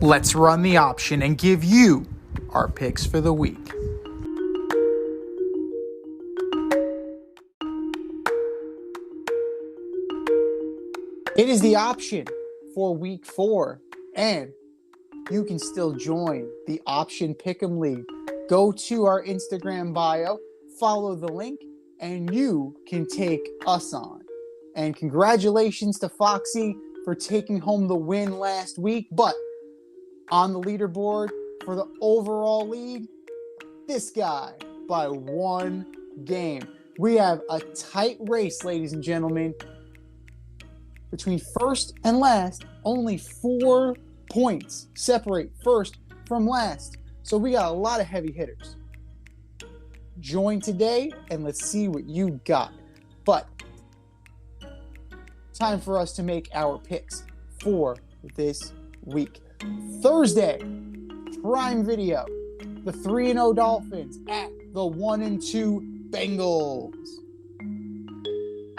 Let's run the option and give you our picks for the week. It is the option for week 4, and you can still join the Option Pick'em League. Go to our Instagram bio, follow the link, and you can take us on. And congratulations to Foxy for taking home the win last week, but on the leaderboard for the overall lead, this guy by 1 game. We have a tight race, ladies and gentlemen. Between first and last, only 4 points separate first from last. So we got a lot of heavy hitters. Join today and let's see what you got. But time for us to make our picks for this week. Thursday, Prime Video, the 3-0 Dolphins at the 1-2 Bengals.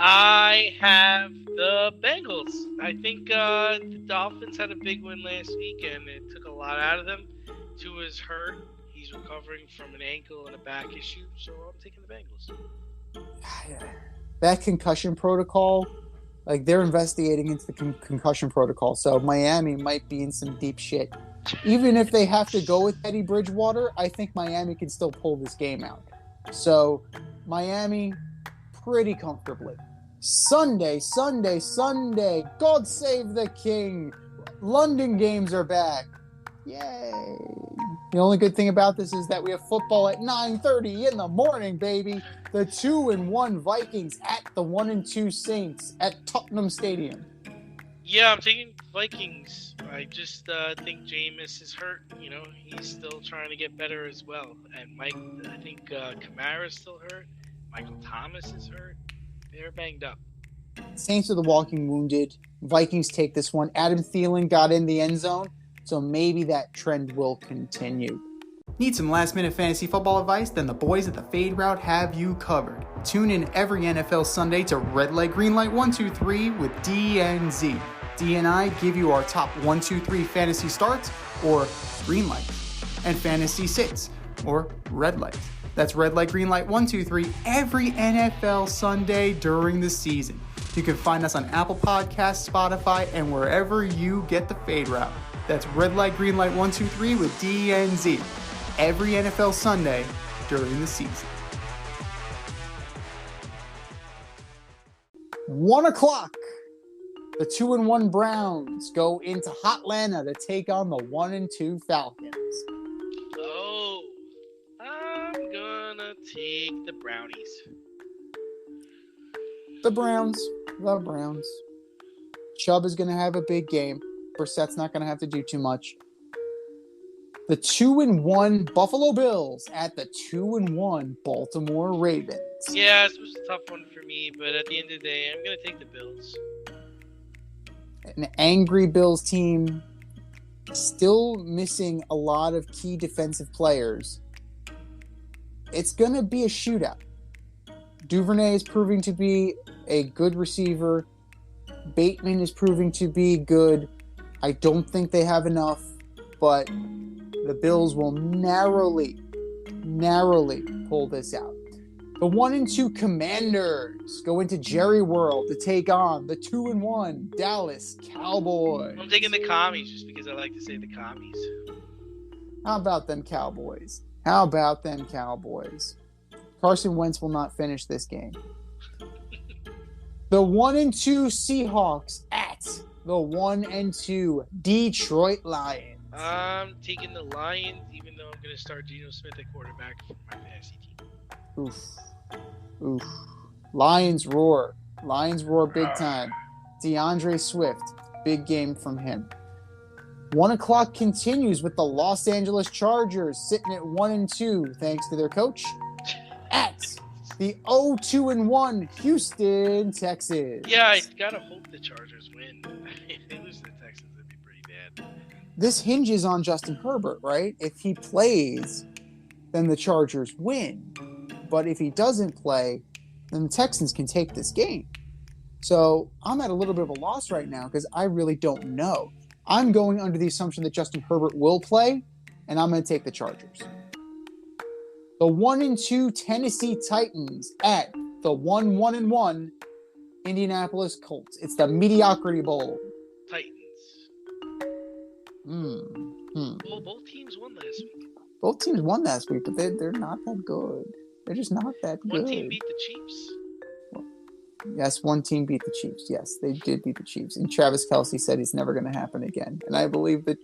I have the Bengals. I think the Dolphins had a big win last week, and it took a lot out of them. Tua's hurt. He's recovering from an ankle and a back issue, so I'm taking the Bengals. That concussion protocol, like they're investigating into the concussion protocol, so Miami might be in some deep shit. Even if they have to go with Teddy Bridgewater, I think Miami can still pull this game out. So Miami, pretty comfortably. Sunday. God save the king. London games are back. Yay. The only good thing about this is that we have football at 9:30 in the morning, baby. The 2-1 Vikings at the 1-2 Saints at Tottenham Stadium. Yeah, I'm taking Vikings. I just think Jameis is hurt. You know, he's still trying to get better as well. And I think Kamara's still hurt. Michael Thomas is hurt. They're banged up. Saints are the walking wounded. Vikings take this one. Adam Thielen got in the end zone, so maybe that trend will continue. Need some last-minute fantasy football advice? Then the boys at the Fade Route have you covered. Tune in every NFL Sunday to Red Light, Green Light 1, 2, 3 with DNZ. D and I give you our top 1, 2, 3 fantasy starts, or green light, and fantasy sits, or red light. That's Red Light, Green Light 1, 2, 3 every NFL Sunday during the season. You can find us on Apple Podcasts, Spotify, and wherever you get the Fade Route. That's Red Light, Green Light 1, 2, 3 with DNZ every NFL Sunday during the season. 1 o'clock. The 2-1 Browns go into Hotlanta to take on the 1-2 Falcons. Oh, I'm gonna take the Brownies. The Browns. Chubb is going to have a big game. Brissett's not going to have to do too much. The 2-1 Buffalo Bills at the 2-1 Baltimore Ravens. Yeah, this was a tough one for me, but at the end of the day, I'm going to take the Bills. An angry Bills team, still missing a lot of key defensive players. It's going to be a shootout. Duvernay is proving to be a good receiver. Bateman is proving to be good. I don't think they have enough, but the Bills will narrowly pull this out. The 1-2 Commanders go into Jerry World to take on the 2-1 Dallas Cowboys. I'm taking the Commies just because I like to say the Commies. How about them Cowboys? Carson Wentz will not finish this game. The 1-2 Seahawks at the 1-2 Detroit Lions. I'm taking the Lions, even though I'm going to start Geno Smith at quarterback for my fantasy team. Oof. Lions roar big time. DeAndre Swift, big game from him. 1 o'clock continues with the Los Angeles Chargers sitting at 1-2 thanks to their coach at the 0-2-1 Houston Texans. Yeah, I gotta hope the Chargers win. If they lose to the Texans, that'd be pretty bad. This hinges on Justin Herbert, right? If he plays, then the Chargers win. But if he doesn't play, then the Texans can take this game. So I'm at a little bit of a loss right now because I really don't know. I'm going under the assumption that Justin Herbert will play, and I'm going to take the Chargers. The 1-2 Tennessee Titans at the 1-1 Indianapolis Colts. It's the Mediocrity Bowl. Titans. Well, both teams won last week. Both teams won last week, but they're not that good. They're just not that good. One team beat the Chiefs. Yes, one team beat the Chiefs. Yes, they did beat the Chiefs. And Travis Kelce said it's never going to happen again. And I believe in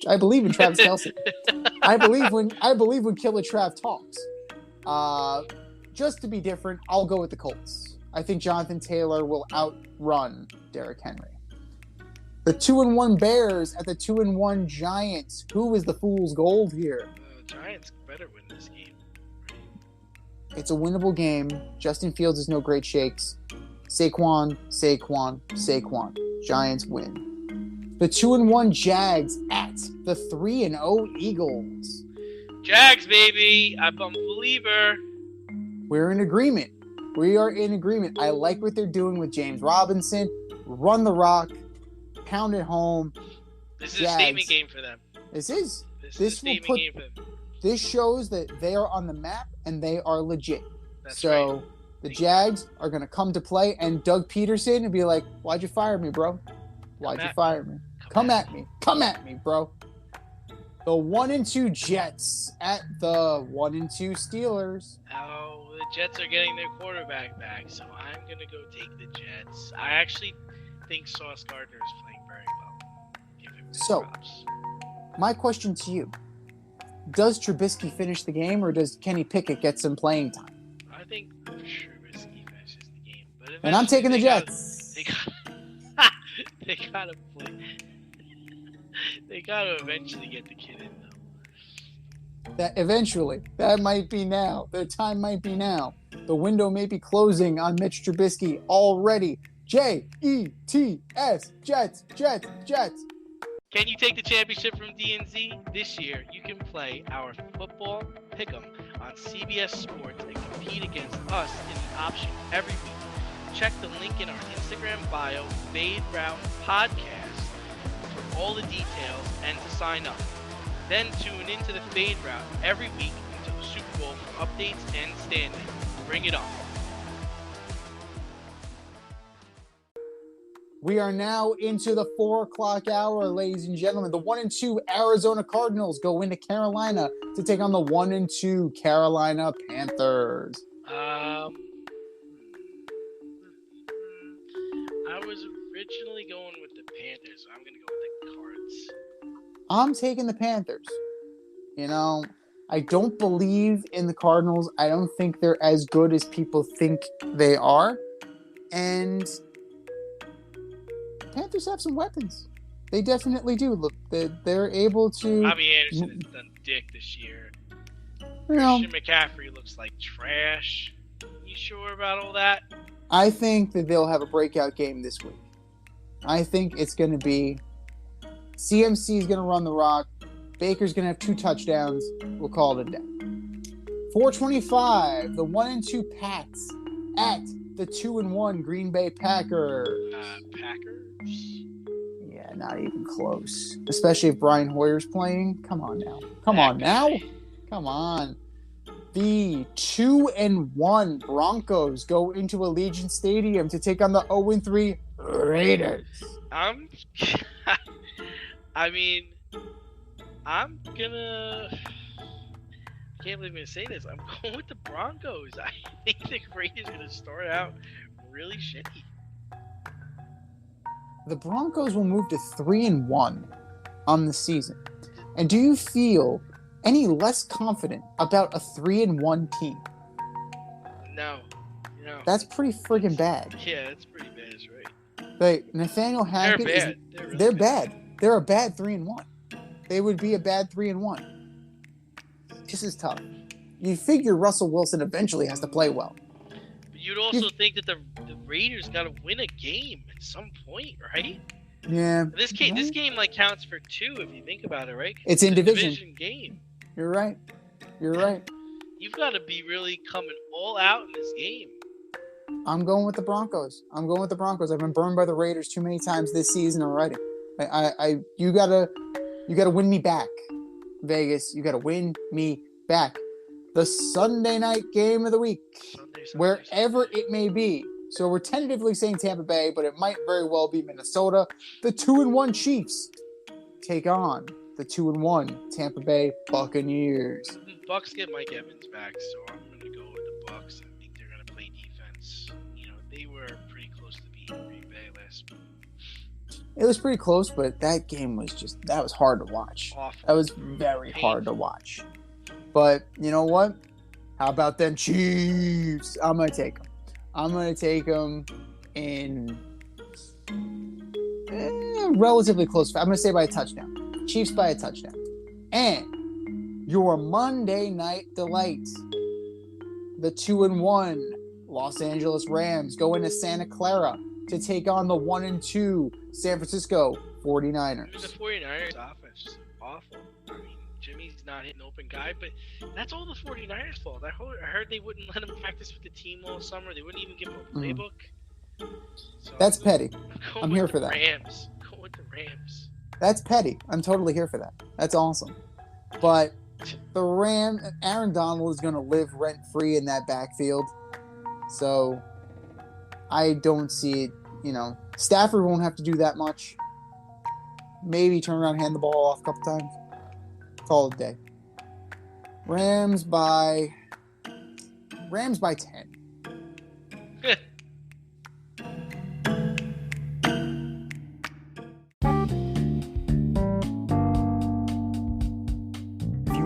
Travis Kelce. I believe when Killer Trav talks. Just to be different, I'll go with the Colts. I think Jonathan Taylor will outrun Derrick Henry. The 2-1 Bears at the 2-1 Giants. Who is the fool's gold here? Giants better win this game. It's a winnable game. Justin Fields is no great shakes. Saquon. Giants win. The 2-1 Jags at the 3-0 Eagles. Jags, baby. I'm a believer. We're in agreement. We are in agreement. I like what they're doing with James Robinson. Run the rock. Pound it home. This is a statement game for them. This is a statement game for them. This shows that they are on the map and they are legit. That's so right. The Jags are going to come to play, and Doug Peterson will be like, "Why'd you fire me, bro? Why'd you fire me? Come at me. Come at me, bro." The 1-2 Jets at the 1-2 Steelers. Oh, the Jets are getting their quarterback back, so I'm going to go take the Jets. I actually think Sauce Gardner is playing very well. Give him props. My question to you, does Trubisky finish the game, or does Kenny Pickett get some playing time? I think Trubisky finishes the game. But and I'm taking the Jets. They gotta play. They gotta eventually get the kid in, though. That might be now. Their time might be now. The window may be closing on Mitch Trubisky already. Jets, Jets. Can you take the championship from DNZ? This year, you can play our football pick'em on CBS Sports and compete against us in the option every week. Check the link in our Instagram bio, Fade Route Podcast, for all the details and to sign up. Then tune into the Fade Route every week until the Super Bowl for updates and standings. Bring it on. We are now into the 4 o'clock hour, ladies and gentlemen. The 1-2 Arizona Cardinals go into Carolina to take on the 1-2 Carolina Panthers. I was originally going with the Panthers, so I'm going to go with the Cards. I'm taking the Panthers. I don't believe in the Cardinals. I don't think they're as good as people think they are. And Panthers have some weapons. They definitely do. Look, they're able to. Bobby Anderson has done dick this year. Christian McCaffrey looks like trash. You sure about all that? I think that they'll have a breakout game this week. I think it's going to be CMC is going to run the rock. Baker's going to have 2 touchdowns. We'll call it a day. 425, the 1-2 Pats at the 2-1 Green Bay Packers. Packers? Yeah, not even close. Especially if Brian Hoyer's playing. Come on now. Come on. The 2-1 Broncos go into Allegiant Stadium to take on the 0-3 Raiders. I'm gonna. I can't believe I'm gonna say this. I'm going with the Broncos. I think the Raiders are gonna start out really shitty. The Broncos will move to 3-1 on the season. And do you feel any less confident about a 3-1 team? No. That's pretty friggin' bad. Yeah, that's pretty bad, right? Like, Nathaniel Hackett they're bad. They're a bad 3-1. They would be a bad 3-1. This is tough. You figure Russell Wilson eventually has to play well. But you'd also think that the Raiders got to win a game at some point, right? Yeah. This game like counts for 2 if you think about it, right? It's in division. Division game. You're right. You've got to be really coming all out in this game. I'm going with the Broncos. I've been burned by the Raiders too many times this season already. You gotta win me back, Vegas. You gotta win me back. The Sunday night game of the week, wherever it may be. So we're tentatively saying Tampa Bay, but it might very well be Minnesota. The 2-1 Chiefs take on the 2-1 Tampa Bay Buccaneers. The Bucs get Mike Evans back, so I'm going to go with the Bucs. I think they're going to play defense. They were pretty close to beating Green Bay last week. It was pretty close, but that game was that was hard to watch. Awful. That was very hard to watch. But you know what? How about them Chiefs? I'm going to take them. I'm going to take them in relatively close. I'm going to say by a touchdown. Chiefs by a touchdown. And your Monday night delight, the 2-1 Los Angeles Rams go into Santa Clara to take on the 1-2 San Francisco 49ers. The 49ers offense is awful. Jimmy's not hitting open guy, but that's all the 49ers' fault. I heard they wouldn't let him practice with the team all summer. They wouldn't even give him a playbook. So that's petty. I'm here for that. Rams. Go with the Rams. That's petty. I'm totally here for that. That's awesome. But the Aaron Donald is going to live rent-free in that backfield. So I don't see it, Stafford won't have to do that much. Maybe turn around and hand the ball off a couple times. Call it a day. Rams by 10.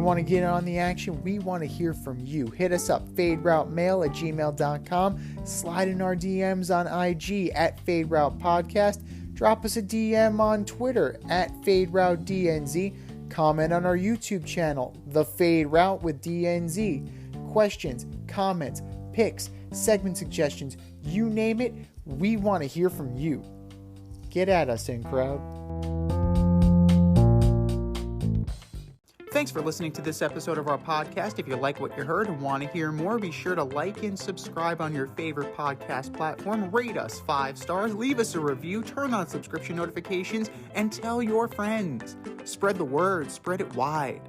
Want to get on the action, we want to hear from you. Hit us up, faderoutemail@gmail.com. Slide in our DMs on IG @FadeRoutePodcast. Drop us a DM on Twitter @FadeRouteDNZ. Comment on our YouTube channel, The Fade Route with DNZ. Questions, comments, picks, segment suggestions, you name it, we want to hear from you. Get at us, in crowd. Thanks for listening to this episode of our podcast. If you like what you heard and want to hear more, be sure to like and subscribe on your favorite podcast platform. Rate us 5 stars, leave us a review, turn on subscription notifications, and tell your friends. Spread the word, spread it wide.